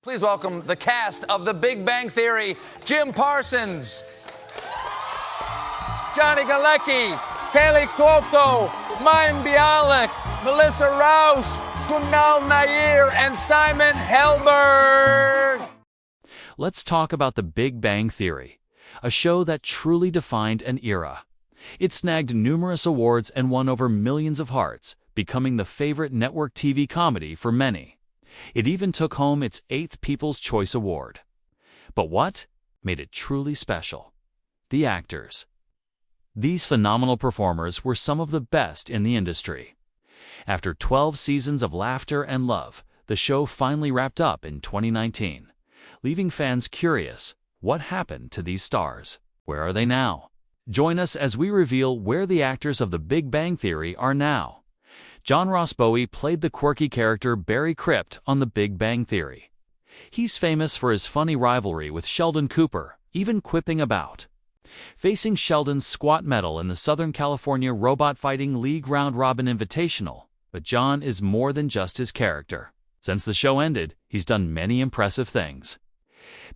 Please welcome the cast of The Big Bang Theory: Jim Parsons, Johnny Galecki, Kaley Cuoco, Mayim Bialik, Melissa Rauch, Kunal Nayyar, and Simon Helberg. Let's talk about The Big Bang Theory, a show that truly defined an era. It snagged numerous awards and won over millions of hearts, becoming the favorite network TV comedy for many. It even took home its 8th People's Choice Award. But what made it truly special? The actors. These phenomenal performers were some of the best in the industry. After 12 seasons of laughter and love, the show finally wrapped up in 2019, leaving fans curious, what happened to these stars? Where are they now? Join us as we reveal where the actors of The Big Bang Theory are now. John Ross Bowie played the quirky character Barry Kripke on The Big Bang Theory. He's famous for his funny rivalry with Sheldon Cooper, even quipping about facing Sheldon's squat medal in the Southern California Robot Fighting League Round-Robin Invitational. But John is more than just his character. Since the show ended, he's done many impressive things.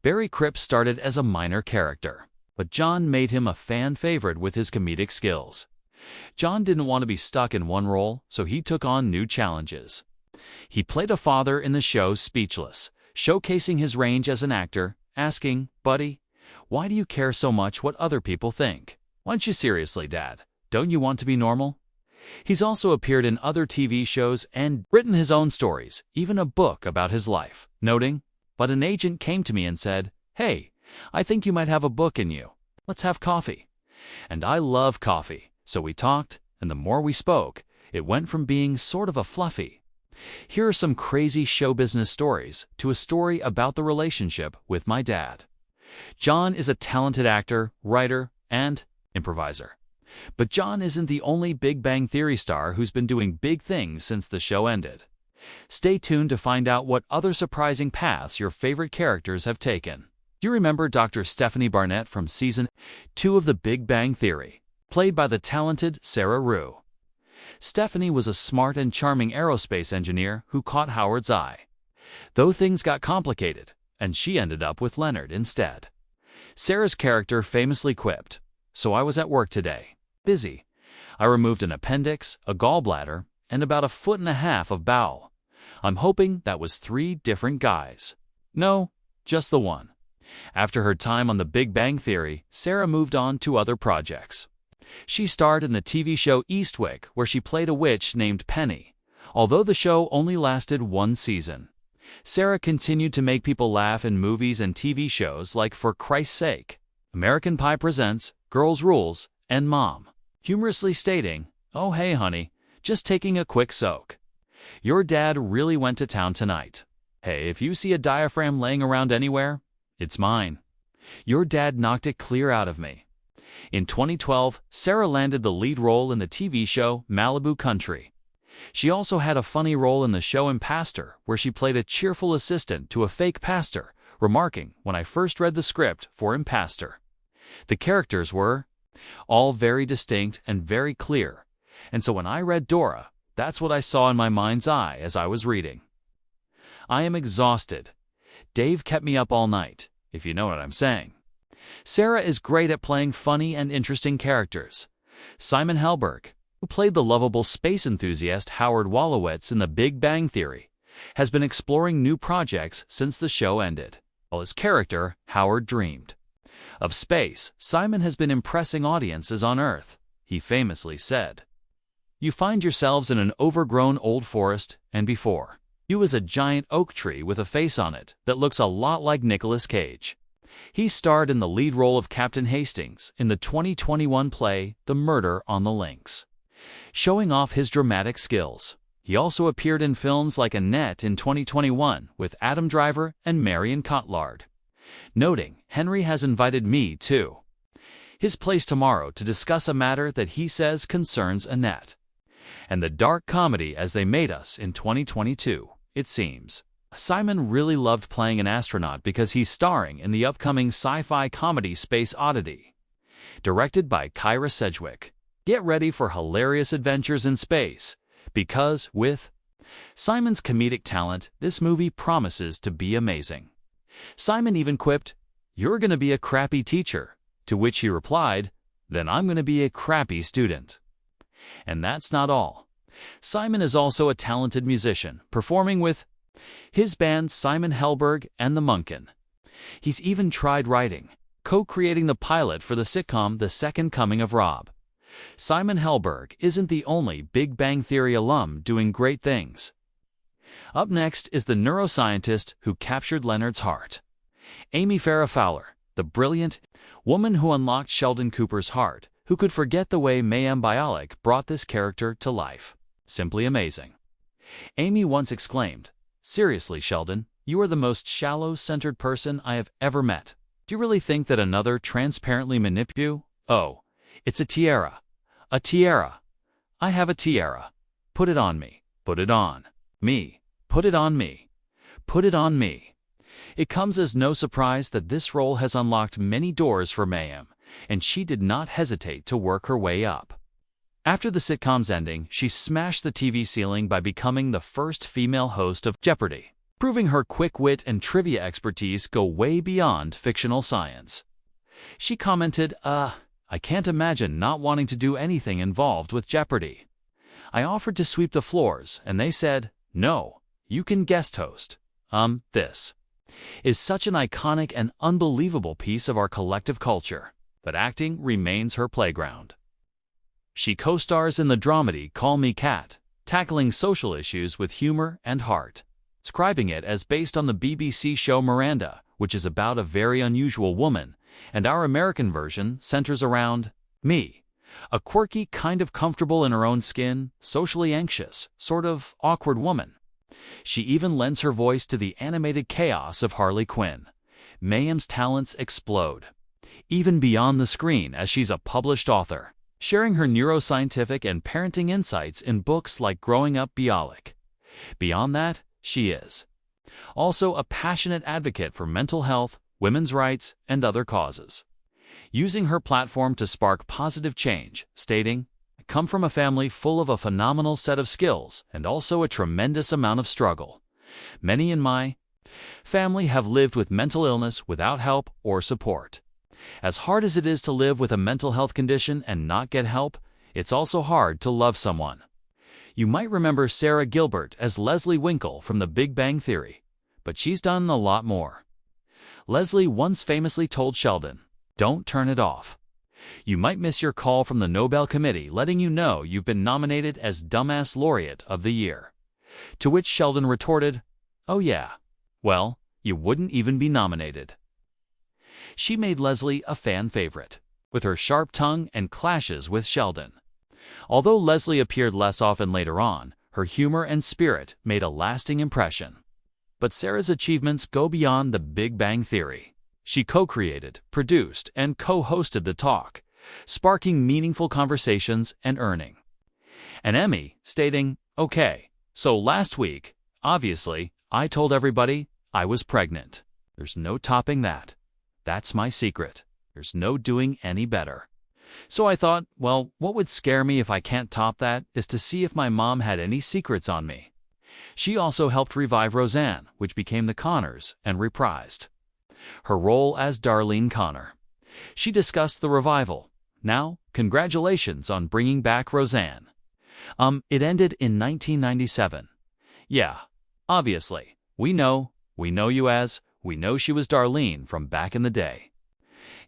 Barry Kripke started as a minor character, but John made him a fan favorite with his comedic skills. John didn't want to be stuck in one role, so he took on new challenges. He played a father in the show Speechless, showcasing his range as an actor, asking, "Buddy, why do you care so much what other people think? Why don't you seriously, Dad? Don't you want to be normal?" He's also appeared in other TV shows and written his own stories, even a book about his life, noting, "But an agent came to me and said, 'Hey, I think you might have a book in you. Let's have coffee.' And I love coffee. So we talked, and the more we spoke, it went from being sort of a fluffy. Here are some crazy show business stories to a story about the relationship with my dad. John is a talented actor, writer, and improviser. But John isn't the only Big Bang Theory star who's been doing big things since the show ended. Stay tuned to find out what other surprising paths your favorite characters have taken. Do you remember Dr. Stephanie Barnett from Season 2 of The Big Bang Theory, played by the talented Sarah Rue? Stephanie was a smart and charming aerospace engineer who caught Howard's eye. Though things got complicated, and she ended up with Leonard instead. Sarah's character famously quipped, "So I was at work today, busy. I removed an appendix, a gallbladder, and about 1.5 feet of bowel. I'm hoping that was 3 different guys. No, just the one." After her time on The Big Bang Theory, Sarah moved on to other projects. She starred in the TV show Eastwick, where she played a witch named Penny. Although the show only lasted 1 season, Sarah continued to make people laugh in movies and TV shows like For Christ's Sake, American Pie Presents, Girls Rules, and Mom, humorously stating, "Oh hey honey, just taking a quick soak. Your dad really went to town tonight. Hey, if you see a diaphragm laying around anywhere, it's mine. Your dad knocked it clear out of me." In 2012, Sarah landed the lead role in the TV show Malibu Country. She also had a funny role in the show Impastor, where she played a cheerful assistant to a fake pastor, remarking, "When I first read the script for Impastor, the characters were all very distinct and very clear, and so when I read Dora, that's what I saw in my mind's eye as I was reading. I am exhausted. Dave kept me up all night, if you know what I'm saying." Sarah is great at playing funny and interesting characters. Simon Helberg, who played the lovable space enthusiast Howard Wolowitz in The Big Bang Theory, has been exploring new projects since the show ended. While his character, Howard, dreamed of space, Simon has been impressing audiences on Earth. He famously said, "You find yourselves in an overgrown old forest, and before you is a giant oak tree with a face on it that looks a lot like Nicolas Cage." He starred in the lead role of Captain Hastings in the 2021 play The Murder on the Links, showing off his dramatic skills. He also appeared in films like Annette in 2021 with Adam Driver and Marion Cotillard, noting, "Henry has invited me to his place tomorrow to discuss a matter that he says concerns Annette," and the dark comedy As They Made Us in 2022, it seems. Simon really loved playing an astronaut because he's starring in the upcoming sci-fi comedy Space Oddity, directed by Kyra Sedgwick. Get ready for hilarious adventures in space, because with Simon's comedic talent, this movie promises to be amazing. Simon even quipped, "You're gonna be a crappy teacher," to which he replied, "Then I'm gonna be a crappy student." And that's not all. Simon is also a talented musician, performing with his band Simon Helberg and the Munkin. He's even tried writing, co-creating the pilot for the sitcom The Second Coming of Rob. Simon Helberg isn't the only Big Bang Theory alum doing great things. Up next is the neuroscientist who captured Leonard's heart. Amy Farrah Fowler, the brilliant woman who unlocked Sheldon Cooper's heart, who could forget the way Mayim Bialik brought this character to life. Simply amazing. Amy once exclaimed, "Seriously, Sheldon, you are the most shallow-centered person I have ever met. Do you really think that another transparently manipulates you? Oh, it's a tiara. A tiara. I have a tiara. Put it on me. Put it on me. Put it on me. Put it on me." It comes as no surprise that this role has unlocked many doors for Mayim, and she did not hesitate to work her way up. After the sitcom's ending, she smashed the TV ceiling by becoming the first female host of Jeopardy, proving her quick wit and trivia expertise go way beyond fictional science. She commented, "I can't imagine not wanting to do anything involved with Jeopardy. I offered to sweep the floors, and they said, 'No, you can guest host.' This is such an iconic and unbelievable piece of our collective culture, but acting remains her playground. She co-stars in the dramedy Call Me Kat, tackling social issues with humor and heart, describing it as based on the BBC show Miranda, which is about a very unusual woman, and our American version centers around me, a quirky, kind of comfortable in her own skin, socially anxious, sort of awkward woman. She even lends her voice to the animated chaos of Harley Quinn. Mayim's talents explode, even beyond the screen, as she's a published author, sharing her neuroscientific and parenting insights in books like Growing Up Bialik. Beyond that, she is also a passionate advocate for mental health, women's rights, and other causes, using her platform to spark positive change, stating, "I come from a family full of a phenomenal set of skills and also a tremendous amount of struggle. Many in my family have lived with mental illness without help or support. As hard as it is to live with a mental health condition and not get help, it's also hard to love someone." You might remember Sarah Gilbert as Leslie Winkle from The Big Bang Theory, but she's done a lot more. Leslie once famously told Sheldon, "Don't turn it off. You might miss your call from the Nobel Committee letting you know you've been nominated as Dumbass Laureate of the Year." To which Sheldon retorted, "Oh yeah, well, you wouldn't even be nominated." She made Leslie a fan favorite, with her sharp tongue and clashes with Sheldon. Although Leslie appeared less often later on, her humor and spirit made a lasting impression. But Sarah's achievements go beyond The Big Bang Theory. She co-created, produced, and co-hosted The Talk, sparking meaningful conversations and earning an Emmy, stating, "Okay, so last week, obviously, I told everybody I was pregnant. There's no topping that. That's my secret. There's no doing any better. So I thought, well, what would scare me if I can't top that is to see if my mom had any secrets on me." She also helped revive Roseanne, which became The Connors, and reprised her role as Darlene Connor. She discussed the revival. "Now, congratulations on bringing back Roseanne. It ended in 1997. Yeah, obviously, we know you as, we know she was Darlene from back in the day.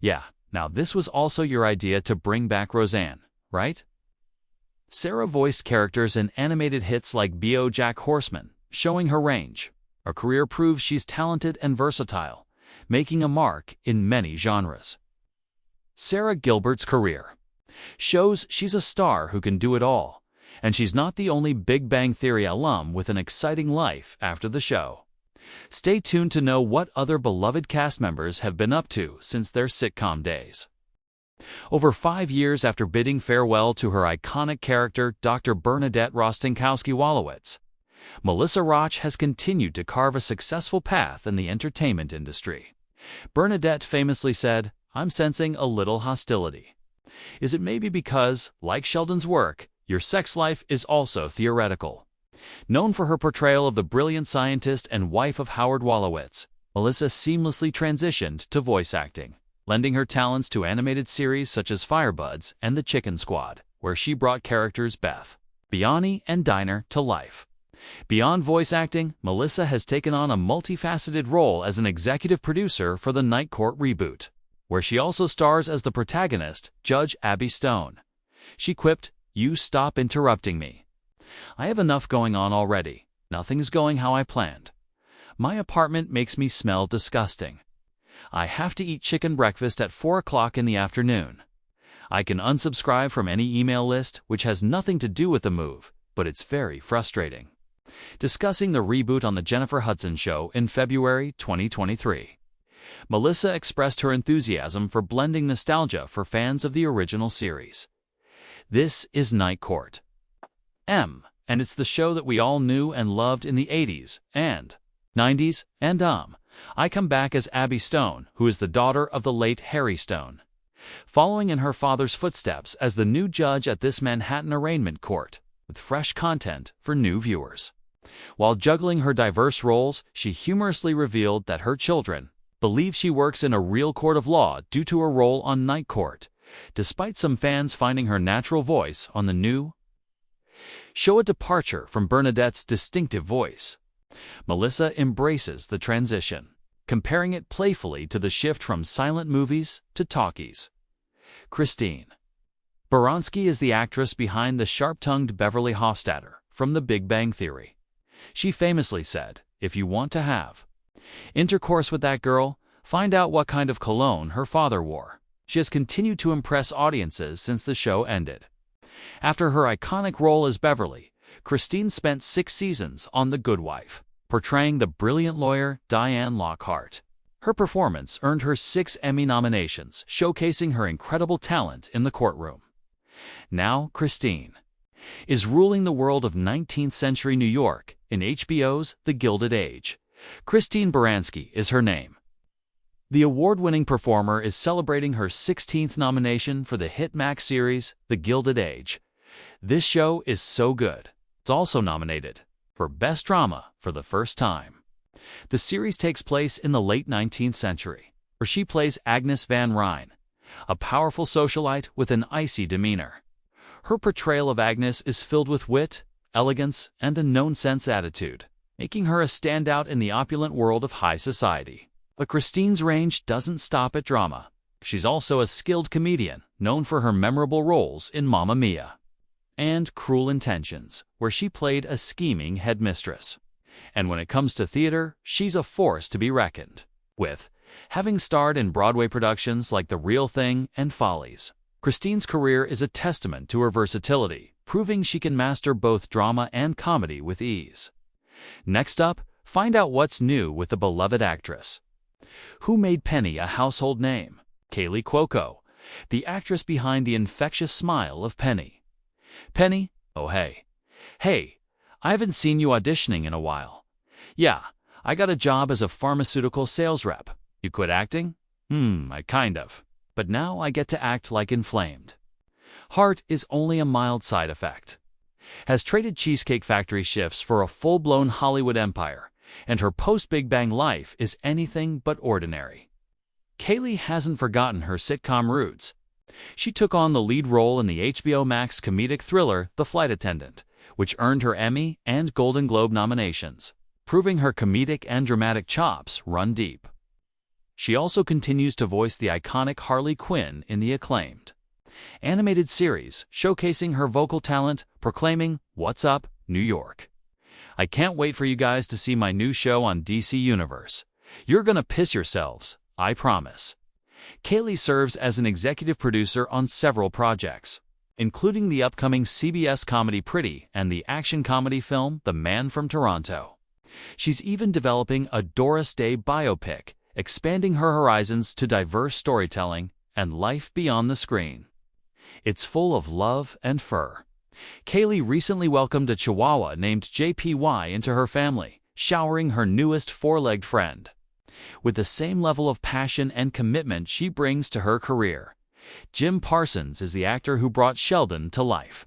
Yeah, now this was also your idea to bring back Roseanne, right?" Sarah voiced characters in animated hits like BoJack Horseman, showing her range. Her career proves she's talented and versatile, making a mark in many genres. Sarah Gilbert's career shows she's a star who can do it all, and she's not the only Big Bang Theory alum with an exciting life after the show. Stay tuned to know what other beloved cast members have been up to since their sitcom days. Over 5 years after bidding farewell to her iconic character, Dr. Bernadette Rostenkowski-Wolowitz, Melissa Rauch has continued to carve a successful path in the entertainment industry. Bernadette famously said, "I'm sensing a little hostility. Is it maybe because, like Sheldon's work, your sex life is also theoretical? Known for her portrayal of the brilliant scientist and wife of Howard Wolowitz, Melissa seamlessly transitioned to voice acting, lending her talents to animated series such as Firebuds and The Chicken Squad, where she brought characters Beth, Biani, and Diner to life. Beyond voice acting, Melissa has taken on a multifaceted role as an executive producer for the Night Court reboot, where she also stars as the protagonist, Judge Abby Stone. She quipped, "You stop interrupting me. I have enough going on already. Nothing's going how I planned. My apartment makes me smell disgusting. I have to eat chicken breakfast at 4 o'clock in the afternoon. I can unsubscribe from any email list, which has nothing to do with the move, but it's very frustrating." Discussing the reboot on The Jennifer Hudson Show in February 2023, Melissa expressed her enthusiasm for blending nostalgia for fans of the original series. "This is Night Court. And it's the show that we all knew and loved in the 80s and 90s, and I come back as Abby Stone, who is the daughter of the late Harry Stone, following in her father's footsteps as the new judge at this Manhattan arraignment court, with fresh content for new viewers." While juggling her diverse roles, she humorously revealed that her children believe she works in a real court of law due to her role on Night Court, despite some fans finding her natural voice on the new show a departure from Bernadette's distinctive voice. Melissa embraces the transition, comparing it playfully to the shift from silent movies to talkies. Christine Baranski is the actress behind the sharp-tongued Beverly Hofstadter from The Big Bang Theory. She famously said, "If you want to have intercourse with that girl, find out what kind of cologne her father wore." She has continued to impress audiences since the show ended. After her iconic role as Beverly, Christine spent 6 seasons on The Good Wife, portraying the brilliant lawyer Diane Lockhart. Her performance earned her 6 Emmy nominations, showcasing her incredible talent in the courtroom. Now, Christine is ruling the world of 19th century New York in HBO's The Gilded Age. Christine Baranski is her name. The award-winning performer is celebrating her 16th nomination for the hit Max series, The Gilded Age. This show is so good. It's also nominated for Best Drama for the first time. The series takes place in the late 19th century, where she plays Agnes Van Ryn, a powerful socialite with an icy demeanor. Her portrayal of Agnes is filled with wit, elegance, and a no-nonsense attitude, making her a standout in the opulent world of high society. But Christine's range doesn't stop at drama. She's also a skilled comedian, known for her memorable roles in Mamma Mia and Cruel Intentions, where she played a scheming headmistress. And when it comes to theater, she's a force to be reckoned with, having starred in Broadway productions like The Real Thing and Follies. Christine's career is a testament to her versatility, proving she can master both drama and comedy with ease. Next up, find out what's new with the beloved actress. Who made Penny a household name? Kaley Cuoco, the actress behind the infectious smile of Penny. "Penny, oh hey. Hey, I haven't seen you auditioning in a while. Yeah, I got a job as a pharmaceutical sales rep. You quit acting? I kind of. But now I get to act like inflamed. Heart is only a mild side effect." Has traded Cheesecake Factory shifts for a full-blown Hollywood empire, and her post-Big Bang life is anything but ordinary. Kaley hasn't forgotten her sitcom roots. She took on the lead role in the HBO Max comedic thriller The Flight Attendant, which earned her Emmy and Golden Globe nominations, proving her comedic and dramatic chops run deep. She also continues to voice the iconic Harley Quinn in the acclaimed animated series, showcasing her vocal talent, proclaiming, "What's up, New York? I can't wait for you guys to see my new show on DC Universe. You're gonna piss yourselves, I promise." Kaley serves as an executive producer on several projects, including the upcoming CBS comedy Pretty and the action comedy film The Man from Toronto. She's even developing a Doris Day biopic, expanding her horizons to diverse storytelling and life beyond the screen. It's full of love and fur. Kaley recently welcomed a Chihuahua named JPY into her family, showering her newest 4-legged friend with the same level of passion and commitment she brings to her career. Jim Parsons is the actor who brought Sheldon to life.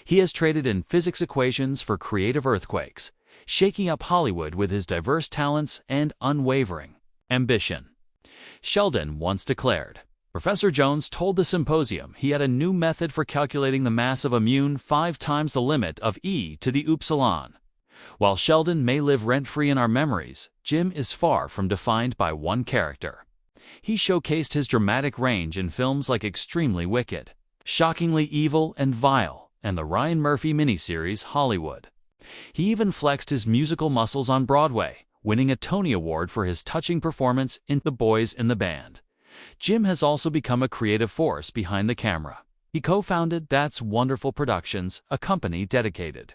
He has traded in physics equations for creative earthquakes, shaking up Hollywood with his diverse talents and unwavering ambition. Sheldon once declared, Professor Jones told the symposium he had a new method for calculating the mass of a mun 5 times the limit of e to the upsilon. While Sheldon may live rent-free in our memories, Jim is far from defined by one character. He showcased his dramatic range in films like Extremely Wicked, Shockingly Evil and Vile, and the Ryan Murphy miniseries Hollywood. He even flexed his musical muscles on Broadway, winning a Tony Award for his touching performance in The Boys in the Band. Jim has also become a creative force behind the camera. He co-founded That's Wonderful Productions, a company dedicated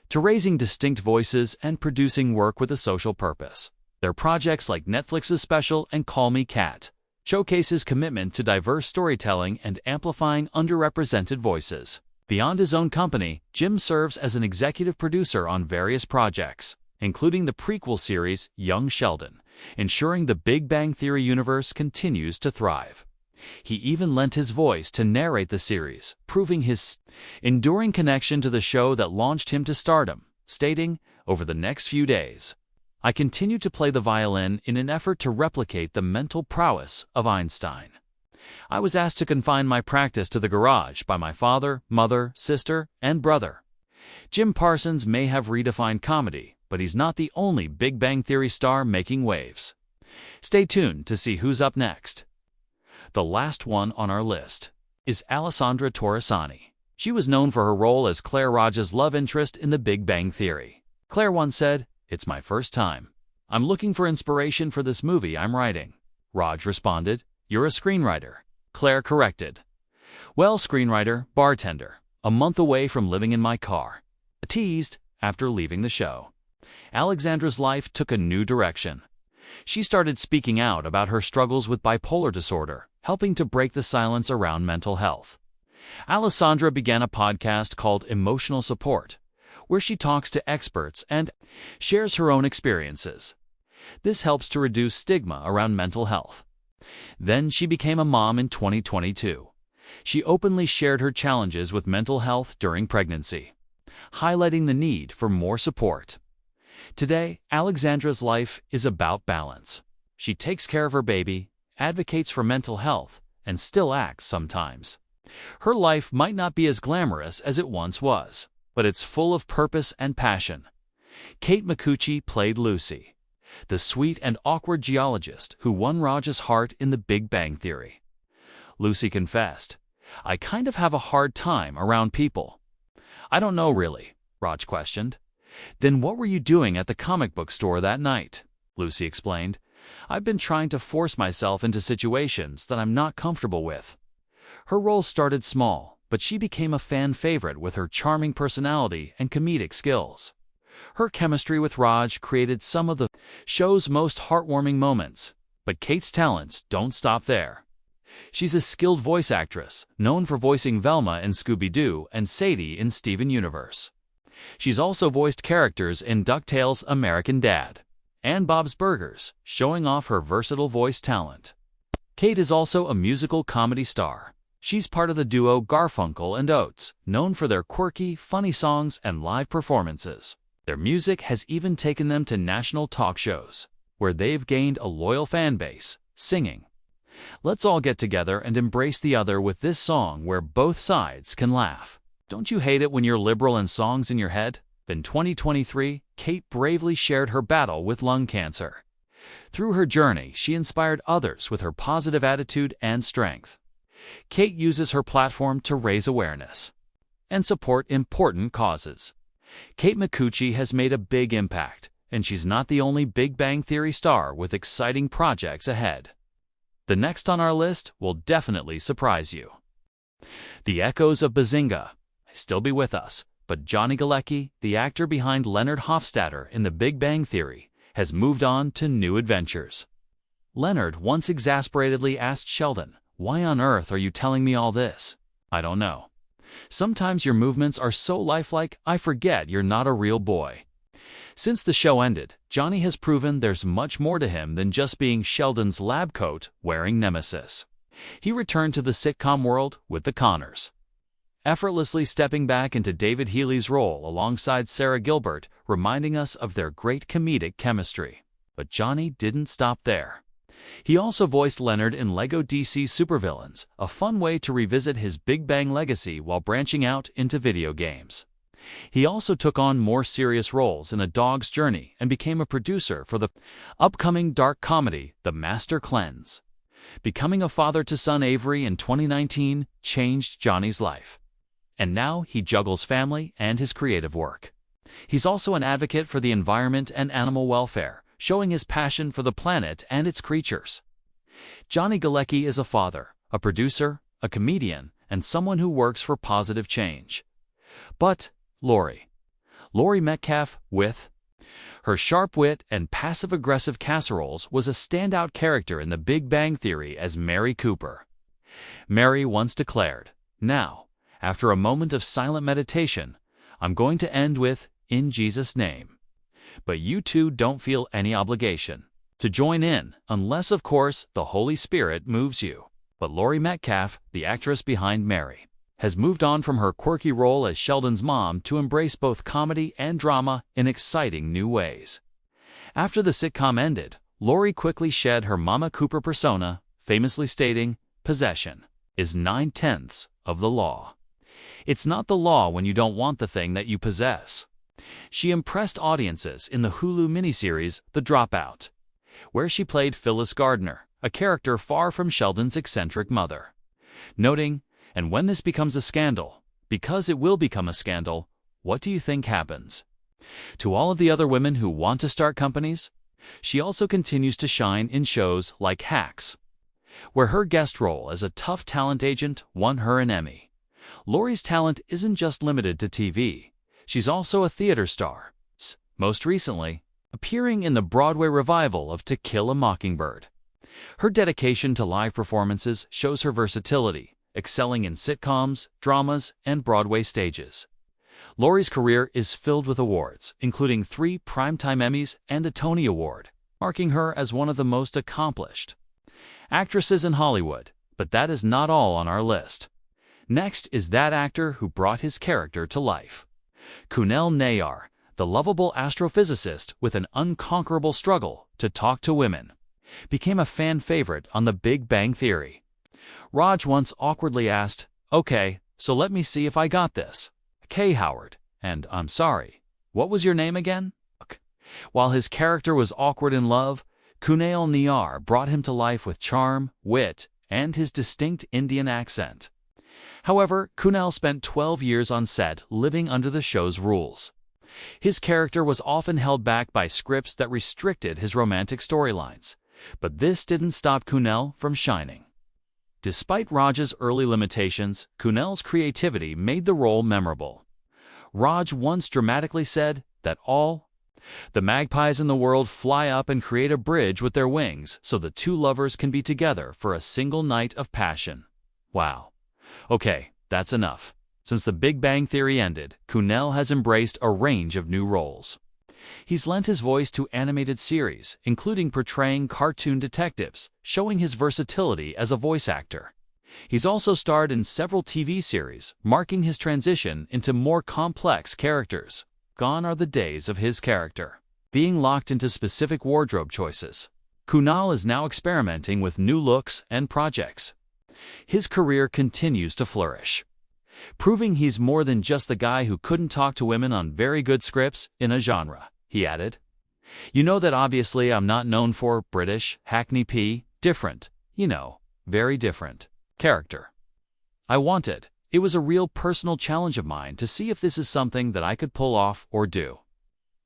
to raising distinct voices and producing work with a social purpose. Their projects like Netflix's special and Call Me Kat showcase his commitment to diverse storytelling and amplifying underrepresented voices. Beyond his own company, Jim serves as an executive producer on various projects, including the prequel series Young Sheldon, ensuring the Big Bang Theory universe continues to thrive. He even lent his voice to narrate the series, proving his enduring connection to the show that launched him to stardom, stating, over the next few days, I continue to play the violin in an effort to replicate the mental prowess of Einstein. I was asked to confine my practice to the garage by my father, mother, sister, and brother. Jim Parsons may have redefined comedy, but he's not the only Big Bang Theory star making waves. Stay tuned to see who's up next. The last one on our list is Alessandra Torresani. She was known for her role as Claire Raj's love interest in The Big Bang Theory. Claire once said, "It's my first time. I'm looking for inspiration for this movie I'm writing." Raj responded, "You're a screenwriter." Claire corrected, "Well, screenwriter, bartender, a month away from living in my car." Teased after leaving the show. Alexandra's life took a new direction. She started speaking out about her struggles with bipolar disorder, helping to break the silence around mental health. Alessandra began a podcast called Emotional Support, where she talks to experts and shares her own experiences. This helps to reduce stigma around mental health. Then she became a mom in 2022. She openly shared her challenges with mental health during pregnancy, highlighting the need for more support. Today, Alexandra's life is about balance. She takes care of her baby, advocates for mental health, and still acts sometimes. Her life might not be as glamorous as it once was, but it's full of purpose and passion. Kate Micucci played Lucy, the sweet and awkward geologist who won Raj's heart in The Big Bang Theory. Lucy confessed, "I kind of have a hard time around people." "I don't know really," Raj questioned. "Then what were you doing at the comic book store that night?" Lucy explained, "I've been trying to force myself into situations that I'm not comfortable with." Her role started small, but she became a fan favorite with her charming personality and comedic skills. Her chemistry with Raj created some of the show's most heartwarming moments, but Kate's talents don't stop there. She's a skilled voice actress, known for voicing Velma in Scooby-Doo and Sadie in Steven Universe. She's also voiced characters in DuckTales' American Dad and Bob's Burgers, showing off her versatile voice talent. Kate is also a musical comedy star. She's part of the duo Garfunkel and Oates, known for their quirky, funny songs and live performances. Their music has even taken them to national talk shows, where they've gained a loyal fan base, singing. Let's all get together and embrace the other with this song where both sides can laugh. Don't you hate it when you're liberal and songs in your head? In 2023, Kate bravely shared her battle with lung cancer. Through her journey, she inspired others with her positive attitude and strength. Kate uses her platform to raise awareness and support important causes. Kate Micucci has made a big impact, and she's not the only Big Bang Theory star with exciting projects ahead. The next on our list will definitely surprise you. The echoes of Bazinga still be with us, but Johnny Galecki, the actor behind Leonard Hofstadter in The Big Bang Theory, has moved on to new adventures. Leonard once exasperatedly asked Sheldon, "Why on earth are you telling me all this?" "I don't know. Sometimes your movements are so lifelike, I forget you're not a real boy." Since the show ended, Johnny has proven there's much more to him than just being Sheldon's lab coat wearing nemesis. He returned to the sitcom world with The Connors effortlessly stepping back into David Healy's role alongside Sarah Gilbert, reminding us of their great comedic chemistry. But Johnny didn't stop there. He also voiced Leonard in LEGO DC Supervillains, a fun way to revisit his Big Bang legacy while branching out into video games. He also took on more serious roles in A Dog's Journey and became a producer for the upcoming dark comedy The Master Cleanse. Becoming a father to son Avery in 2019 changed Johnny's life. And now he juggles family and his creative work. He's also an advocate for the environment and animal welfare, showing his passion for the planet and its creatures. Johnny Galecki is a father, a producer, a comedian, and someone who works for positive change. But Laurie Metcalf, with her sharp wit and passive-aggressive casseroles, was a standout character in The Big Bang Theory as Mary Cooper. Mary once declared, "Now, after a moment of silent meditation, I'm going to end with, 'In Jesus' name.' But you two don't feel any obligation to join in, unless, of course, the Holy Spirit moves you." But Laurie Metcalf, the actress behind Mary, has moved on from her quirky role as Sheldon's mom to embrace both comedy and drama in exciting new ways. After the sitcom ended, Laurie quickly shed her Mama Cooper persona, famously stating, "Possession is 9/10 of the law. It's not the law when you don't want the thing that you possess." She impressed audiences in the Hulu miniseries The Dropout, where she played Phyllis Gardner, a character far from Sheldon's eccentric mother, noting, "And when this becomes a scandal, because it will become a scandal, what do you think happens?" To all of the other women who want to start companies, she also continues to shine in shows like Hacks, where her guest role as a tough talent agent won her an Emmy. Laurie's talent isn't just limited to TV. She's also a theater star, most recently appearing in the Broadway revival of To Kill a Mockingbird. Her dedication to live performances shows her versatility, excelling in sitcoms, dramas, and Broadway stages. Laurie's career is filled with awards, including 3 Primetime Emmys and a Tony Award, marking her as one of the most accomplished actresses in Hollywood. But that is not all on our list. Next is that actor who brought his character to life. Kunal Nayyar, the lovable astrophysicist with an unconquerable struggle to talk to women, became a fan favorite on The Big Bang Theory. Rauch once awkwardly asked, "Okay, so let me see if I got this. K. Howard, and I'm sorry, what was your name again?" While his character was awkward in love, Kunal Nayyar brought him to life with charm, wit, and his distinct Indian accent. However, Kunal spent 12 years on set living under the show's rules. His character was often held back by scripts that restricted his romantic storylines, but this didn't stop Kunal from shining. Despite Raj's early limitations, Kunal's creativity made the role memorable. Raj once dramatically said that all the magpies in the world fly up and create a bridge with their wings so the two lovers can be together for a single night of passion. Wow. Okay, that's enough. Since The Big Bang Theory ended, Kunal has embraced a range of new roles. He's lent his voice to animated series, including portraying cartoon detectives, showing his versatility as a voice actor. He's also starred in several TV series, marking his transition into more complex characters. Gone are the days of his character being locked into specific wardrobe choices. Kunal is now experimenting with new looks and projects. His career continues to flourish, proving he's more than just the guy who couldn't talk to women on very good scripts in a genre. He added, "You know that obviously I'm not known for British, Hackney P, different, very different character. It was a real personal challenge of mine to see if this is something that I could pull off or do."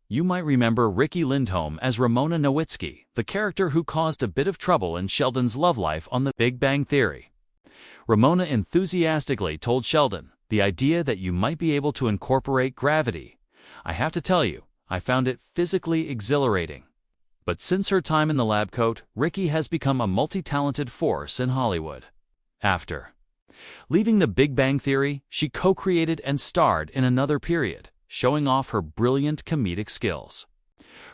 You might remember Ricky Lindholm as Ramona Nowitzki, the character who caused a bit of trouble in Sheldon's love life on The Big Bang Theory. Ramona enthusiastically told Sheldon the idea that you might be able to incorporate gravity. "I have to tell you, I found it physically exhilarating." But since her time in the lab coat, Ricky has become a multi-talented force in Hollywood. After leaving The Big Bang Theory, she co-created and starred in Another Period, showing off her brilliant comedic skills.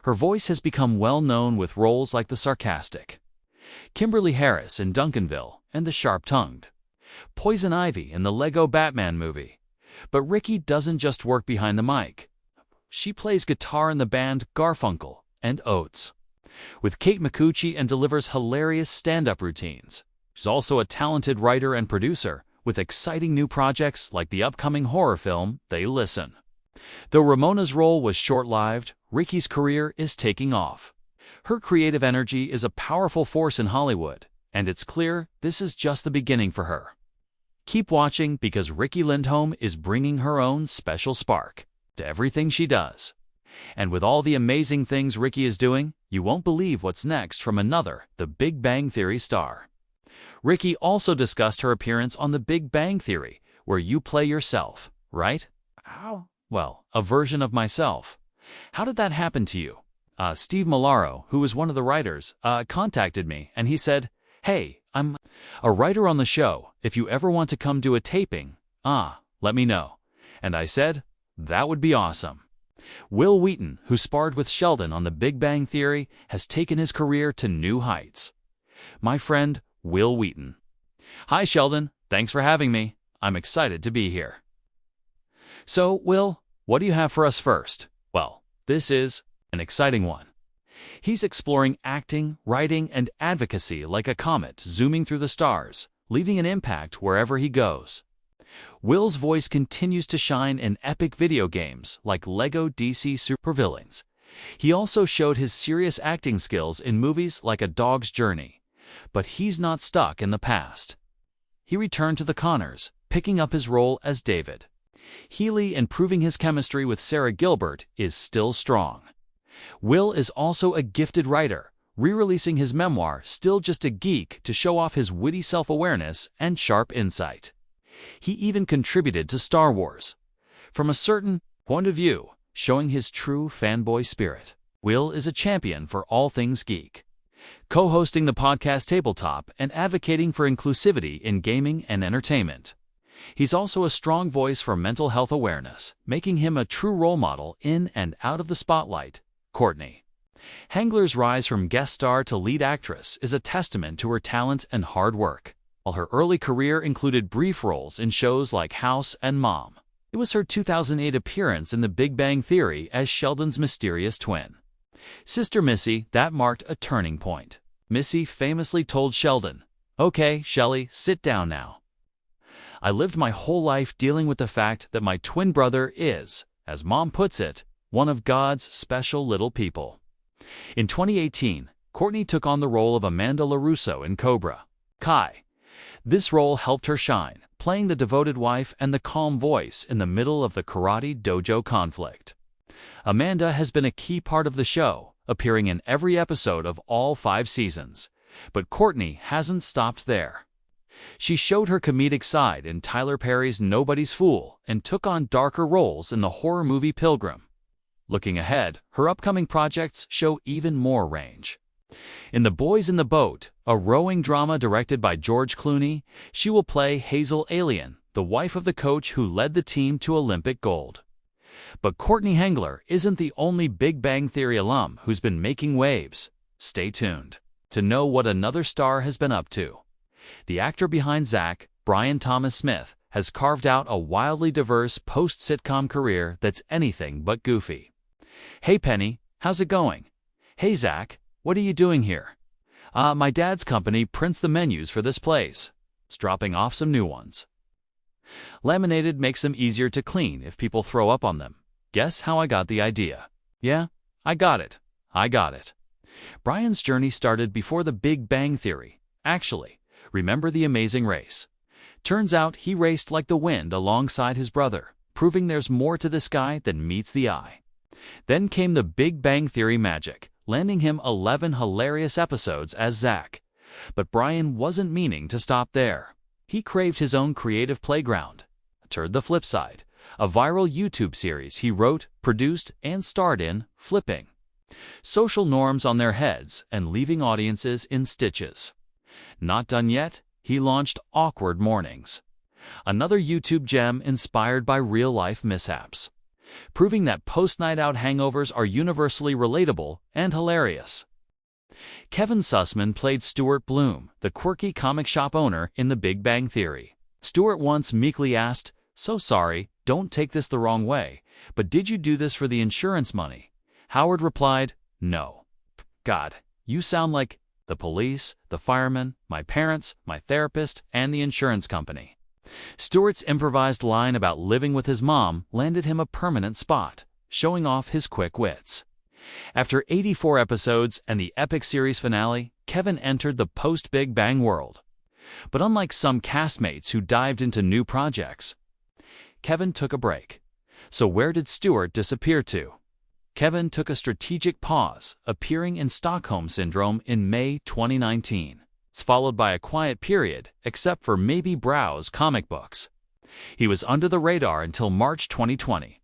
Her voice has become well known with roles like the sarcastic Kimberly Harris in Duncanville and the sharp-tongued Poison Ivy in the Lego Batman movie. But Ricky doesn't just work behind the mic. She plays guitar in the band Garfunkel and Oates with Kate Micucci and delivers hilarious stand-up routines. She's also a talented writer and producer with exciting new projects like the upcoming horror film They Listen. Though Ramona's role was short-lived, Ricky's career is taking off. Her creative energy is a powerful force in Hollywood, and it's clear this is just the beginning for her. Keep watching because Ricky Lindholm is bringing her own special spark to everything she does. And with all the amazing things Ricky is doing, you won't believe what's next from another The Big Bang Theory star. Ricky also discussed her appearance on The Big Bang Theory, where you play yourself, right? How? Well, a version of myself. How did that happen to you? Steve Malaro, who was one of the writers, contacted me, and he said, "Hey, I'm a writer on the show. If you ever want to come do a taping, let me know." And I said, that would be awesome. Wil Wheaton, who sparred with Sheldon on The Big Bang Theory, has taken his career to new heights. My friend, Wil Wheaton. Hi, Sheldon. Thanks for having me. I'm excited to be here. So, Wil, what do you have for us first? Well, this is an exciting one. He's exploring acting, writing, and advocacy like a comet zooming through the stars, leaving an impact wherever he goes. Wil's voice continues to shine in epic video games like LEGO DC Supervillains. He also showed his serious acting skills in movies like A Dog's Journey. But he's not stuck in the past. He returned to The Conners, picking up his role as David. Healy, improving his chemistry with Sarah Gilbert, is still strong. Wil is also a gifted writer, re-releasing his memoir Still Just a Geek to show off his witty self-awareness and sharp insight. He even contributed to Star Wars. From a certain point of view, showing his true fanboy spirit, Wil is a champion for all things geek, co-hosting the podcast Tabletop and advocating for inclusivity in gaming and entertainment. He's also a strong voice for mental health awareness, making him a true role model in and out of the spotlight. Courtney Henggeler's rise from guest star to lead actress is a testament to her talent and hard work. While her early career included brief roles in shows like House and Mom, it was her 2008 appearance in The Big Bang Theory as Sheldon's mysterious twin, Sister Missy, that marked a turning point. Missy famously told Sheldon, "Okay, Shelly, sit down now. I lived my whole life dealing with the fact that my twin brother is, as Mom puts it, one of God's special little people." In 2018, Courtney took on the role of Amanda LaRusso in Cobra Kai. This role helped her shine, playing the devoted wife and the calm voice in the middle of the karate dojo conflict. Amanda has been a key part of the show, appearing in every episode of all 5 seasons. But Courtney hasn't stopped there. She showed her comedic side in Tyler Perry's Nobody's Fool and took on darker roles in the horror movie Pilgrim. Looking ahead, her upcoming projects show even more range. In The Boys in the Boat, a rowing drama directed by George Clooney, she will play Hazel Alien, the wife of the coach who led the team to Olympic gold. But Courtney Henggeler isn't the only Big Bang Theory alum who's been making waves. Stay tuned to know what another star has been up to. The actor behind Zach, Brian Thomas Smith, has carved out a wildly diverse post-sitcom career that's anything but goofy. "Hey Penny, how's it going? Hey Zach, what are you doing here? My dad's company prints the menus for this place. It's dropping off some new ones. Laminated makes them easier to clean if people throw up on them. Guess how I got the idea? Yeah, I got it. Brian's journey started before The Big Bang Theory. Actually, remember The Amazing Race? Turns out he raced like the wind alongside his brother, proving there's more to this guy than meets the eye. Then came The Big Bang Theory magic, landing him 11 hilarious episodes as Zach. But Brian wasn't meaning to stop there. He craved his own creative playground. Turd the Flip Side, a viral YouTube series he wrote, produced, and starred in, flipping social norms on their heads and leaving audiences in stitches. Not done yet, he launched Awkward Mornings, another YouTube gem inspired by real-life mishaps, proving that post-night out hangovers are universally relatable and hilarious. Kevin Sussman played Stuart Bloom, the quirky comic shop owner in The Big Bang Theory. Stewart once meekly asked, "So sorry, don't take this the wrong way, but did you do this for the insurance money?" Howard replied, "No. God, you sound like the police, the firemen, my parents, my therapist, and the insurance company." Stewart's improvised line about living with his mom landed him a permanent spot, showing off his quick wits. After 84 episodes and the epic series finale, Kevin entered the post-Big Bang world. But unlike some castmates who dived into new projects, Kevin took a break. So where did Stewart disappear to? Kevin took a strategic pause, appearing in Stockholm Syndrome in May 2019. It's followed by a quiet period, except for maybe Brow's comic books. He was under the radar until March 2020.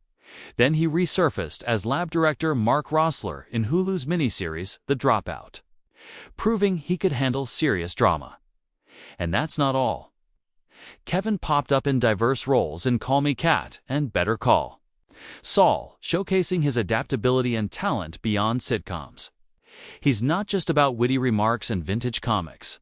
Then he resurfaced as lab director Mark Rossler in Hulu's miniseries The Dropout, proving he could handle serious drama. And that's not all. Kevin popped up in diverse roles in Call Me Kat and Better Call Saul, showcasing his adaptability and talent beyond sitcoms. He's not just about witty remarks and vintage comics.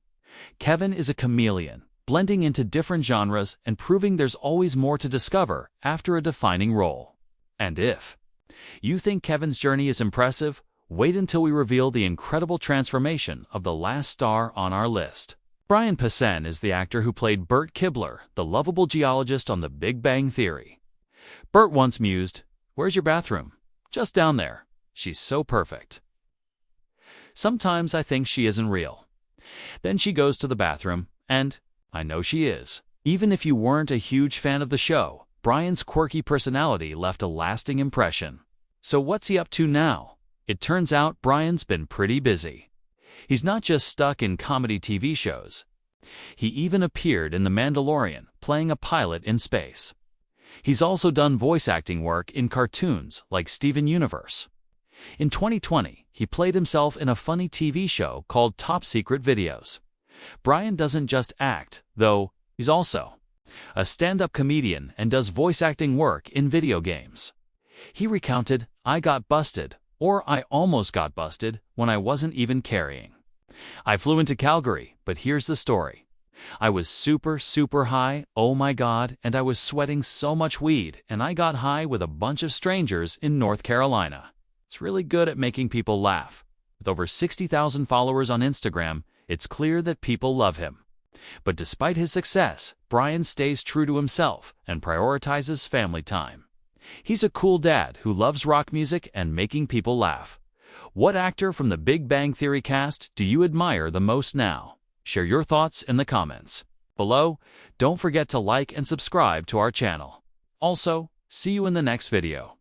Kevin is a chameleon, blending into different genres and proving there's always more to discover after a defining role. And if you think Kevin's journey is impressive, wait until we reveal the incredible transformation of the last star on our list. Brian Posehn is the actor who played Bert Kibler, the lovable geologist on The Big Bang Theory. Bert once mused, "Where's your bathroom?" "Just down there. She's so perfect." Sometimes I think she isn't real. Then she goes to the bathroom, and I know she is. Even if you weren't a huge fan of the show, Brian's quirky personality left a lasting impression. So what's he up to now? It turns out Brian's been pretty busy. He's not just stuck in comedy TV shows. He even appeared in The Mandalorian, playing a pilot in space. He's also done voice acting work in cartoons like Steven Universe. In 2020, he played himself in a funny TV show called Top Secret Videos. Brian doesn't just act, though. He's also a stand-up comedian and does voice acting work in video games. He recounted, "I got busted, or I almost got busted, when I wasn't even carrying. I flew into Calgary, but here's the story. I was super high, oh my god, and I was sweating so much weed, and I got high with a bunch of strangers in North Carolina." It's really good at making people laugh. With over 60,000 followers on Instagram, it's clear that people love him. But despite his success, Brian stays true to himself and prioritizes family time. He's a cool dad who loves rock music and making people laugh. What actor from the Big Bang Theory cast do you admire the most now? Share your thoughts in the comments below. Don't forget to like and subscribe to our channel. Also, see you in the next video.